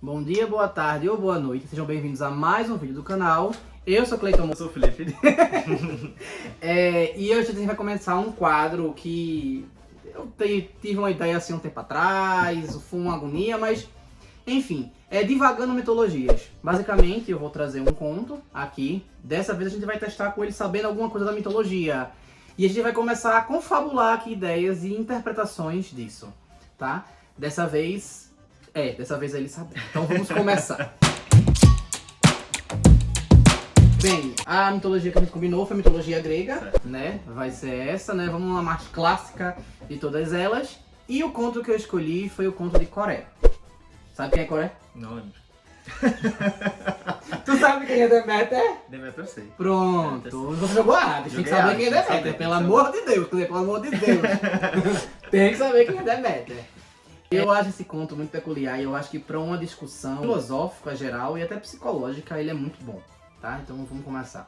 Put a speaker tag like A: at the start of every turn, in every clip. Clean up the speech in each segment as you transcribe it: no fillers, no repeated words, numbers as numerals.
A: Bom dia, boa tarde ou boa noite, sejam bem-vindos a mais um vídeo do canal. Eu sou Cleiton.
B: Eu sou o Felipe.
A: E hoje a gente vai começar um quadro que eu tive uma ideia assim um tempo atrás, foi uma agonia, mas enfim, é divagando mitologias. Basicamente eu vou trazer um conto aqui, dessa vez a gente vai testar com ele sabendo alguma coisa da mitologia. E a gente vai começar a confabular aqui ideias e interpretações disso, tá? Dessa vez é ele saber. Então vamos começar. Bem, a mitologia que a gente combinou foi a mitologia grega, certo, né? Vai ser essa, né? Vamos na mais clássica de todas elas. E o conto que eu escolhi foi o conto de Coré. Sabe quem é Coré?
B: Não lembro.
A: Tu sabe quem é Deméter?
B: Deméter eu sei.
A: Pronto. Você jogou Hades, tem que saber quem é Deméter. Pelo amor de Deus, pelo amor de Deus. Tem que saber quem é Deméter. Eu acho esse conto muito peculiar e eu acho que para uma discussão filosófica geral e até psicológica ele é muito bom, tá? Então vamos começar.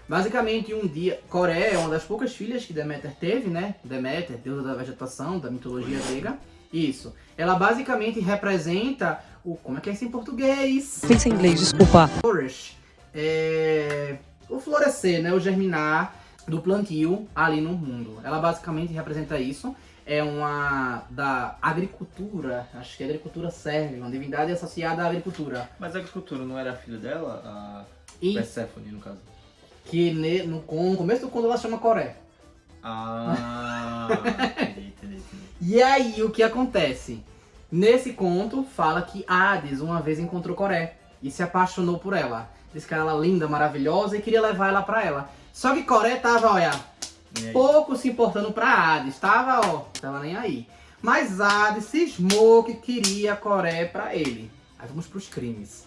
A: Basicamente, um dia, Coré é uma das poucas filhas que Deméter teve, né? Deméter, deusa da vegetação, da mitologia grega. Isso. Ela basicamente representa o... Como é que é isso em português?
C: Pensa em inglês, desculpa.
A: Flourish. O florescer, né? O germinar do plantio ali no mundo. Ela basicamente representa isso. É uma da agricultura, acho que a agricultura serve, uma divindade associada à agricultura.
B: Mas a agricultura não era a filha dela? A
A: E
B: Perséfone, no caso.
A: que no começo do conto ela chama Coré.
B: Ah, entendi.
A: E aí o que acontece? Nesse conto fala que Hades uma vez encontrou Coré e se apaixonou por ela. Diz que ela era linda, maravilhosa e queria levar ela pra ela. Só que Coré tava, olha, pouco se importando pra Hades, tava nem aí. Mas Hades cismou que queria Coré pra ele. Aí vamos pros crimes.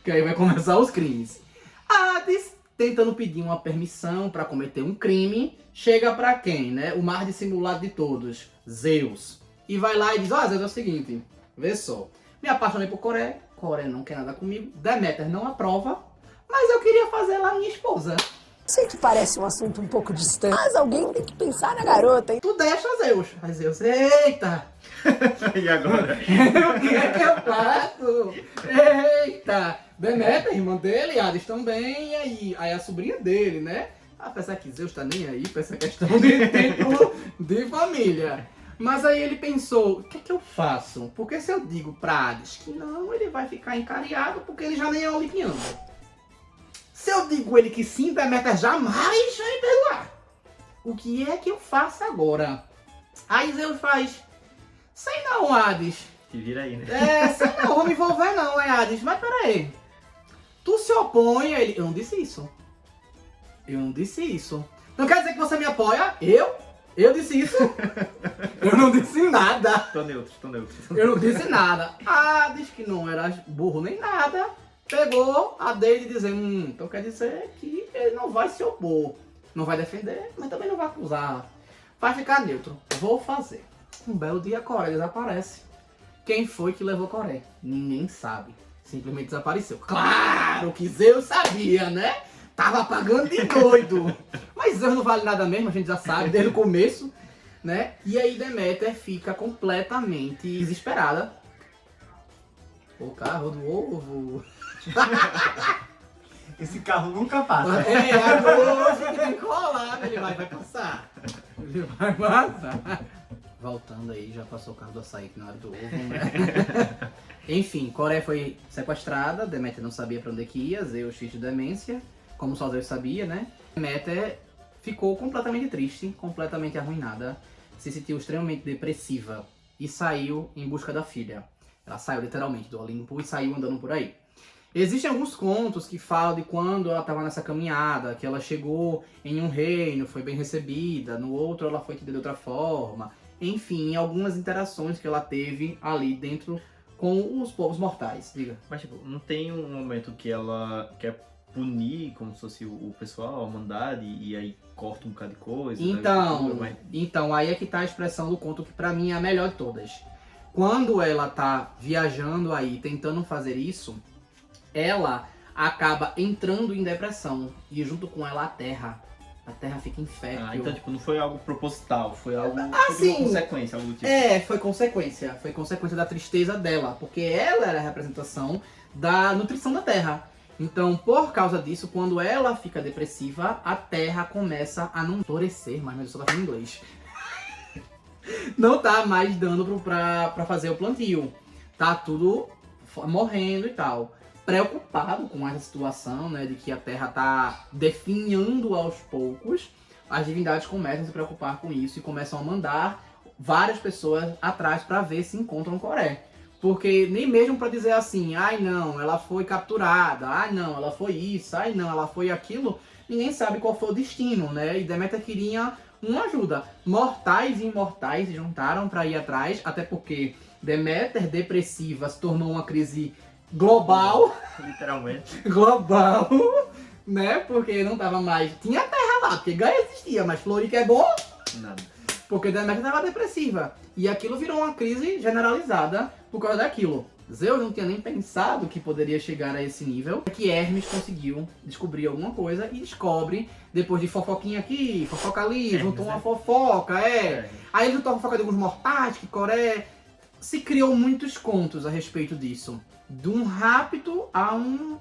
A: Que aí vai começar os crimes. Hades, tentando pedir uma permissão pra cometer um crime, chega pra quem, né? O mais dissimulado de todos, Zeus. E vai lá e diz, Zeus, é o seguinte, vê só, me apaixonei por Coré, Coré não quer nada comigo, Deméter não aprova, mas eu queria fazer ela minha esposa.
C: Sei que parece um assunto um pouco distante, mas alguém tem que pensar na garota, hein?
A: Tu deixa Zeus. Aí Zeus, eita!
B: E agora?
A: O que é que eu faço? Eita! Deméter, irmã dele, Hades também, e aí? Aí a sobrinha dele, né? Apesar que Zeus tá nem aí pra essa questão de título de família. Mas aí ele pensou, o que é que eu faço? Porque se eu digo pra Hades que não, ele vai ficar encariado porque ele já nem é olimpiano. Se eu digo ele que sim, Deméter jamais vai me perdoar. O que é que eu faço agora? Aí Zeus faz, sei não, Hades.
B: Te vira aí, né?
A: Sei não, vou me envolver não, Hades. Mas peraí, tu se opõe a ele. Eu não disse isso. Não quer dizer que você me apoia? Eu disse isso? Eu não disse nada.
B: Tô neutro.
A: Eu não disse nada. Hades, que não era burro nem nada, pegou a dele e dizer, então quer dizer que ele não vai se opor. Não vai defender, mas também não vai acusar. Vai ficar neutro. Vou fazer. Um belo dia Coré desaparece. Quem foi que levou Coré? Ninguém sabe. Simplesmente desapareceu. Claro que Zeus sabia, né? Tava pagando de doido. Mas Zeus não vale nada mesmo, a gente já sabe desde o começo, né? E aí Deméter fica completamente desesperada. O carro do ovo.
B: Esse carro nunca passa.
A: Agora hoje que tem que rolar, ele vai passar. Ele vai passar. Voltando aí, já passou o carro do açaí que na hora do ovo, né? Enfim, Coré foi sequestrada, Deméter não sabia pra onde que ia, Zeus cheio de demência, como só Zeus sabia, né? Deméter ficou completamente triste, completamente arruinada, se sentiu extremamente depressiva e saiu em busca da filha. Ela saiu literalmente do Olimpo e saiu andando por aí. Existem alguns contos que falam de quando ela estava nessa caminhada, que ela chegou em um reino, foi bem recebida, no outro ela foi entendida de outra forma. Enfim, algumas interações que ela teve ali dentro com os povos mortais. Diga.
B: Mas tipo, não tem um momento que ela quer punir como se fosse o pessoal, a humanidade, e aí corta um bocado de coisa?
A: Então, aí é que tá a expressão do conto que pra mim é a melhor de todas. Quando ela tá viajando aí, tentando fazer isso, ela acaba entrando em depressão e junto com ela a Terra. a Terra fica infértil.
B: Ah, então tipo, não foi algo proposital, foi algo foi
A: sim.
B: uma consequência, algo do tipo.
A: Foi consequência da tristeza dela, porque ela era a representação da nutrição da Terra. Então, por causa disso, quando ela fica depressiva, a Terra começa a não florescer, mas eu só tá falando inglês. Não tá mais dando pra fazer o plantio. Tá tudo morrendo e tal. Preocupado com essa situação, né, de que a Terra tá definhando aos poucos, as divindades começam a se preocupar com isso e começam a mandar várias pessoas atrás pra ver se encontram Coré. Porque nem mesmo pra dizer assim, ai não, ela foi capturada, ai não, ela foi isso, ai não, ela foi aquilo, ninguém sabe qual foi o destino, né? E Deméter queria uma ajuda. Mortais e imortais se juntaram pra ir atrás, até porque Deméter depressiva se tornou uma crise global,
B: Literalmente.
A: global, né? Porque não tava mais... Tinha terra lá, porque Gaia existia, mas Florica é bom,
B: Nada.
A: porque Deméter estava depressiva. E aquilo virou uma crise generalizada por causa daquilo. Zeus não tinha nem pensado que poderia chegar a esse nível. É que Hermes conseguiu descobrir alguma coisa e descobre, depois de fofoquinha aqui, fofoca ali, juntou uma fofoca, Aí ele juntou a fofoca de alguns mortais, que Coré... Se criou muitos contos a respeito disso. De um rapto a um...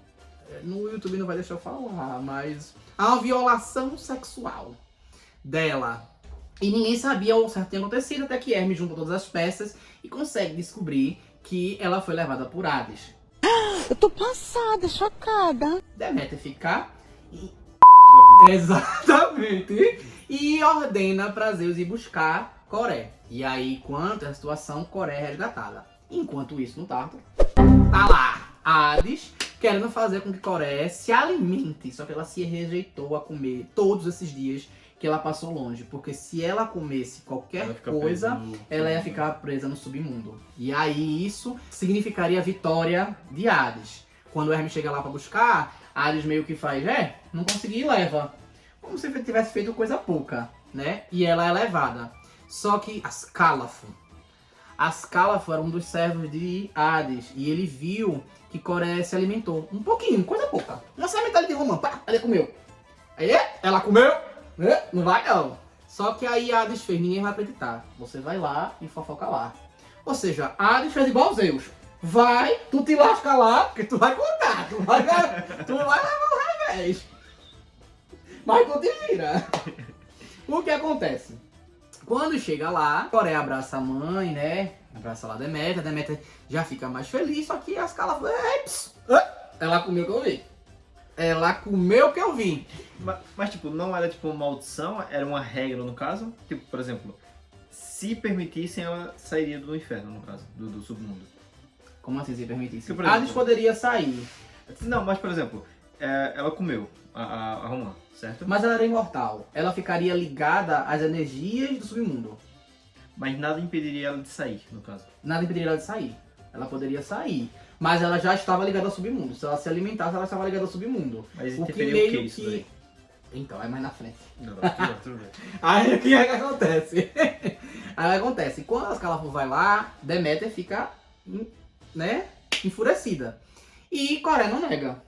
A: No YouTube não vai deixar eu falar, mas... A uma violação sexual dela. E ninguém sabia o certo que tinha acontecido, até que Hermes junta todas as peças e consegue descobrir que ela foi levada por Hades.
C: Eu tô passada, chocada.
A: Deméter fica... Exatamente. E ordena pra Zeus ir buscar Coré. E aí, quanto a situação, Coré é resgatada. Enquanto isso, no Tártaro, tá lá Hades querendo fazer com que Coré se alimente. Só que ela se rejeitou a comer todos esses dias que ela passou longe. Porque se ela comesse qualquer coisa, ela ia ficar presa no submundo. E aí isso significaria a vitória de Hades. Quando o Hermes chega lá pra buscar, Hades meio que faz, não consegui e leva. Como se ele tivesse feito coisa pouca, né? E ela é levada. Só que Ascálafo era um dos servos de Hades. E ele viu que Coré se alimentou. Um pouquinho, coisa pouca. Uma sementalha de romã, pá, ela comeu. Aí, ela comeu? Não vai não. Só que aí Hades fez, ninguém vai acreditar. Você vai lá e fofoca lá. Ou seja, Hades fez igual Zeus. Vai, tu te lasca lá, porque tu vai contar. Tu vai levar o revés. Mas tu te vira. O que acontece? Quando chega lá, Coré abraça a mãe, né? Abraça lá Deméter. Deméter já fica mais feliz, só que as caras ela comeu o que eu vi. Ela comeu o que eu vi.
B: Mas tipo, não era tipo uma maldição, era uma regra no caso? Tipo, por exemplo, se permitissem, ela sairia do inferno, no caso, do submundo.
A: Como assim, se permitisse?
B: Porque, por exemplo,
A: Hades poderia sair.
B: Não, mas por exemplo, ela comeu a romã, certo?
A: Mas ela era imortal. Ela ficaria ligada às energias do submundo.
B: Mas nada impediria ela de sair, no caso.
A: Nada impediria ela de sair. Ela poderia sair. Mas ela já estava ligada ao submundo. Se ela se alimentasse, ela estava ligada ao submundo.
B: Mas
A: o que
B: teria
A: meio
B: o que isso daí?
A: Então, é mais na frente.
B: Não, tudo bem.
A: Aí o que é que acontece? Aí acontece, quando a Ascálafo vai lá, Deméter fica, né, enfurecida. E Coré não nega.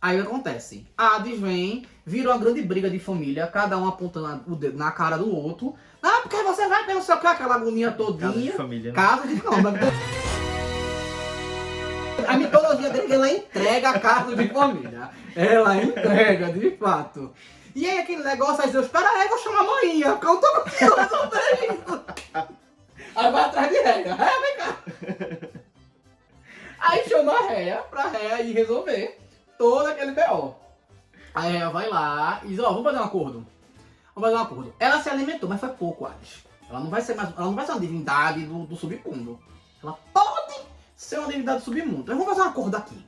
A: Aí o que acontece? Hades vem, vira uma grande briga de família, cada um apontando o dedo na cara do outro. Ah, porque você vai pelo seu carro, aquela agonia todinha.
B: Casa de família, né?
A: Casa de... Não, mas... A mitologia dele, ela entrega a casa de família. Ela entrega, de fato. E aí aquele negócio, aí Deus, pera aí, vou chamar a manhinha, porque eu não tô conseguindo resolver isso. Aí vai atrás de Réia. Réia, vem cá. Aí chama a Réia, pra Réia ir resolver todo aquele B.O. Aí a Réia vai lá e diz, vamos fazer um acordo. Vamos fazer um acordo. Ela se alimentou, mas foi pouco, Hades. Ela não vai ser uma divindade do submundo. Ela pode ser uma divindade do submundo. Então vamos fazer um acordo aqui.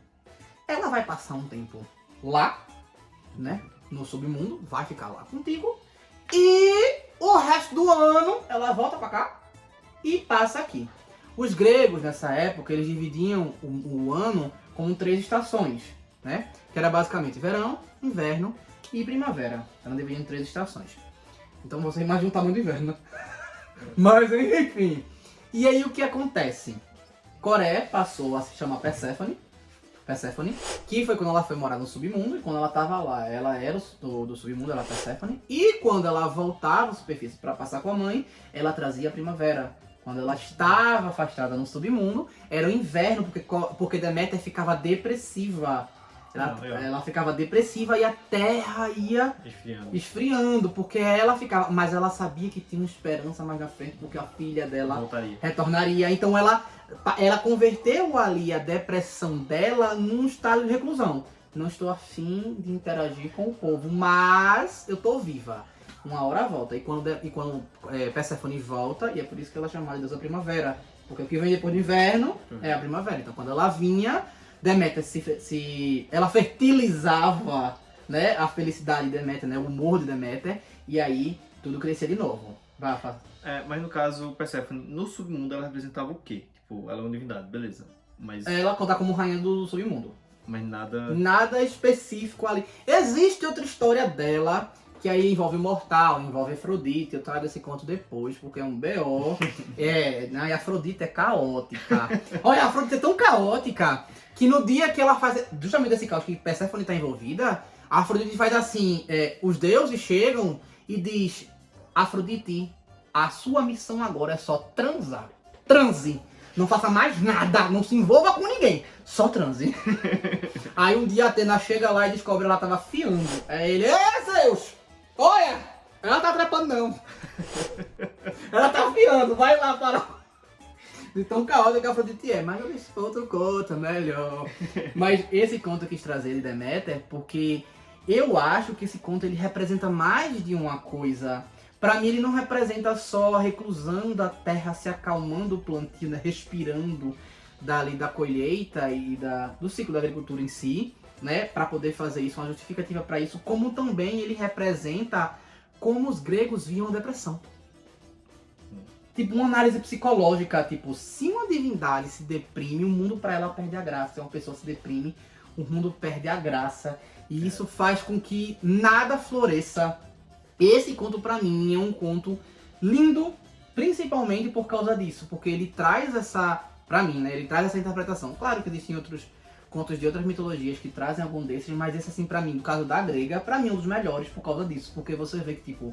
A: Ela vai passar um tempo lá, né? No submundo, vai ficar lá contigo. E o resto do ano, ela volta pra cá e passa aqui. Os gregos, nessa época, eles dividiam o ano como 3 estações, né? Que era basicamente verão, inverno e primavera. Eram divididos em 3 estações. Então você imagina o tamanho do inverno. Mas, enfim. E aí o que acontece? Coré passou a se chamar Perséfone, Perséfone, que foi quando ela foi morar no submundo, e quando ela tava lá, ela era do submundo, ela era Perséfone, e quando ela voltava à superfície para passar com a mãe, ela trazia a primavera. Quando ela estava afastada no submundo, era o inverno, porque Deméter ficava depressiva. Ela ficava depressiva e a terra ia esfriando, porque ela ficava... Mas ela sabia que tinha uma esperança mais na frente, porque a filha dela retornaria. Então ela converteu ali a depressão dela num estado de reclusão. Não estou afim de interagir com o povo, mas eu tô viva. Uma hora volta. E quando Perséfone volta, e é por isso que ela é chamada de deusa primavera, porque o que vem depois do inverno é a primavera. Então quando ela vinha, Deméter ela fertilizava, né, a felicidade de Deméter, né, o humor de Deméter, e aí tudo crescia de novo.
B: Mas no caso, Perséfone, no submundo ela representava o quê? Tipo, ela é uma divindade, beleza. Mas...
A: Ela conta como rainha do submundo.
B: Mas nada...
A: Nada específico ali. Existe outra história dela, que aí envolve o mortal, envolve Afrodite. Eu trago esse conto depois, porque é um B.O. E Afrodite é caótica. Olha, a Afrodite é tão caótica que no dia que ela faz justamente esse caos que Perséfone está envolvida, a Afrodite faz assim, os deuses chegam e diz: Afrodite, a sua missão agora é só transar. Transe. Não faça mais nada, não se envolva com ninguém, só transe. Aí um dia a Atena chega lá e descobre que ela tava fiando. Aí ele: Zeus, olha, ela tá trepando não. Ela tá fiando, vai lá para... De tão caótico que a Afrodite é, mas eu deixo outro conto, melhor. Mas esse conto eu quis trazer de Deméter porque eu acho que esse conto ele representa mais de uma coisa. Pra mim ele não representa só a reclusão da terra se acalmando o plantio, né, respirando dali da colheita e do ciclo da agricultura em si, né, para poder fazer isso, uma justificativa para isso, como também ele representa como os gregos viam a depressão. Tipo, uma análise psicológica, tipo, se uma divindade se deprime, o mundo para ela perde a graça. Se uma pessoa se deprime, o mundo perde a graça. E isso faz com que nada floresça. Esse conto, para mim, é um conto lindo, principalmente por causa disso. Porque ele traz essa, pra mim, né, ele traz essa interpretação. Claro que existem outros contos de outras mitologias que trazem algum desses, mas esse, assim, pra mim, no caso da grega, pra mim é um dos melhores por causa disso. Porque você vê que, tipo...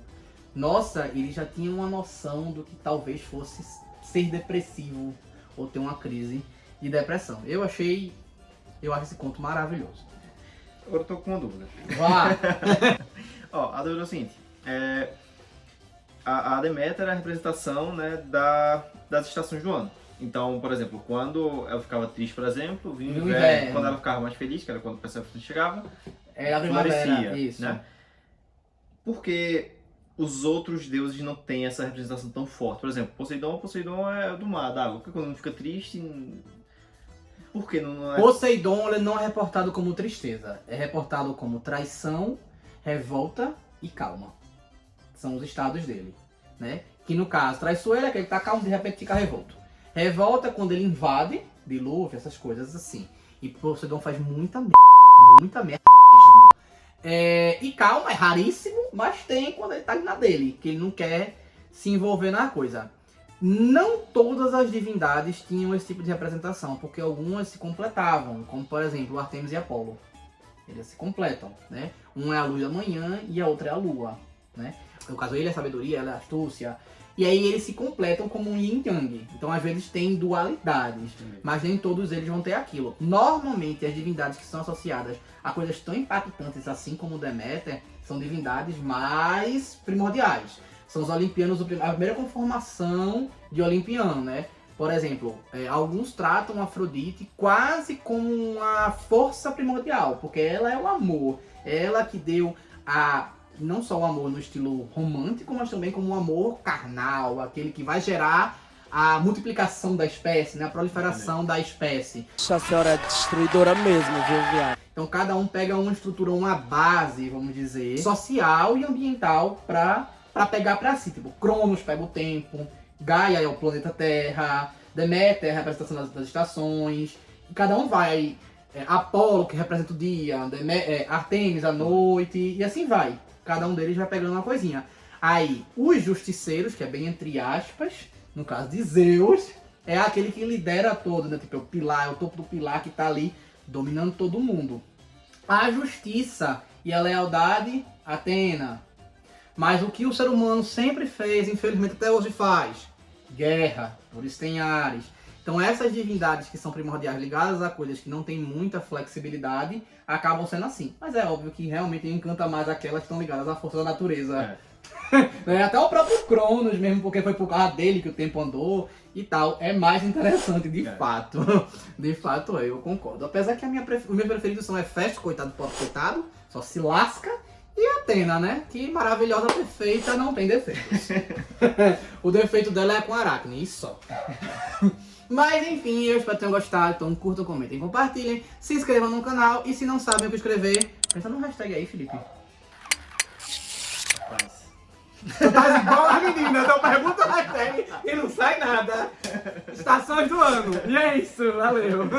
A: Nossa, ele já tinha uma noção do que talvez fosse ser depressivo ou ter uma crise de depressão. Eu acho esse conto maravilhoso.
B: Agora eu tô com uma dúvida.
A: Vá!
B: A dúvida é o seguinte, a Deméter é a representação, né, das estações do ano. Então, por exemplo, quando ela ficava triste, por exemplo, vinha o inverno. Quando ela ficava mais feliz, que era quando o Perséfone chegava,
A: a primavera,
B: florescia,
A: isso.
B: Né? Porque os outros deuses não têm essa representação tão forte. Por exemplo, Poseidon é do mar, da água. Porque quando não fica triste... Por que não é?
A: Poseidon ele não é reportado como tristeza. É reportado como traição, revolta e calma. São os estados dele, né? Que no caso, traiçoeiro é aquele que tá calmo, de repente fica revolto. Revolta é quando ele invade, dilúvio, essas coisas assim. E Poseidon faz muita merda mesmo. E calma, é raríssimo, mas tem quando ele tá na dele, que ele não quer se envolver na coisa. Não todas as divindades tinham esse tipo de representação, porque algumas se completavam, como por exemplo Artemis e Apolo. Eles se completam, né? Um é a luz da manhã e a outra é a lua, né? No caso ele é a sabedoria, ela é a astúcia. E aí eles se completam como um yin yang. Então às vezes tem dualidades, mas nem todos eles vão ter aquilo. Normalmente as divindades que são associadas a coisas tão impactantes assim como Deméter são divindades mais primordiais. São os olimpianos, a primeira conformação de olimpiano, né? Por exemplo, alguns tratam Afrodite quase como uma força primordial, porque ela é o amor. Ela que deu não só o amor no estilo romântico, mas também como um amor carnal, aquele que vai gerar a multiplicação da espécie, né? A proliferação da espécie.
C: Essa senhora é destruidora mesmo, viu, viado?
A: Então cada um pega uma estrutura, uma base, vamos dizer, social e ambiental para pegar para si. Tipo, Cronos pega o tempo, Gaia é o planeta Terra, Deméter é a representação das estações, e cada um vai. Apolo, que representa o dia, Artemis a noite, e assim vai. Cada um deles vai pegando uma coisinha. Aí, os justiceiros, que é bem entre aspas, no caso de Zeus, é aquele que lidera todo, né? Tipo, é o pilar, é o topo do pilar que tá ali dominando todo mundo. A justiça e a lealdade, Atena. Mas o que o ser humano sempre fez, infelizmente até hoje faz? Guerra, por isso tem Ares. Então essas divindades que são primordiais ligadas a coisas que não têm muita flexibilidade, acabam sendo assim. Mas é óbvio que realmente encanta mais aquelas que estão ligadas à força da natureza. Até o próprio Cronos mesmo, porque foi por causa dele que o tempo andou e tal. É mais interessante, de fato. De fato, eu concordo. Apesar que os meus preferidos são Hefesto, coitado, pobre coitado, só se lasca. E Atena, né? Que maravilhosa, perfeita, não tem defeitos. O defeito dela é com Aracne, e só. Mas enfim, eu espero que tenham gostado. Então curtam, comentem, compartilhem. Se inscrevam no canal. E se não sabem o que escrever, pensa no hashtag aí, Felipe. Tu tá igual a menina, então pergunta o hashtag e não sai nada. Estações do ano. E é isso, valeu.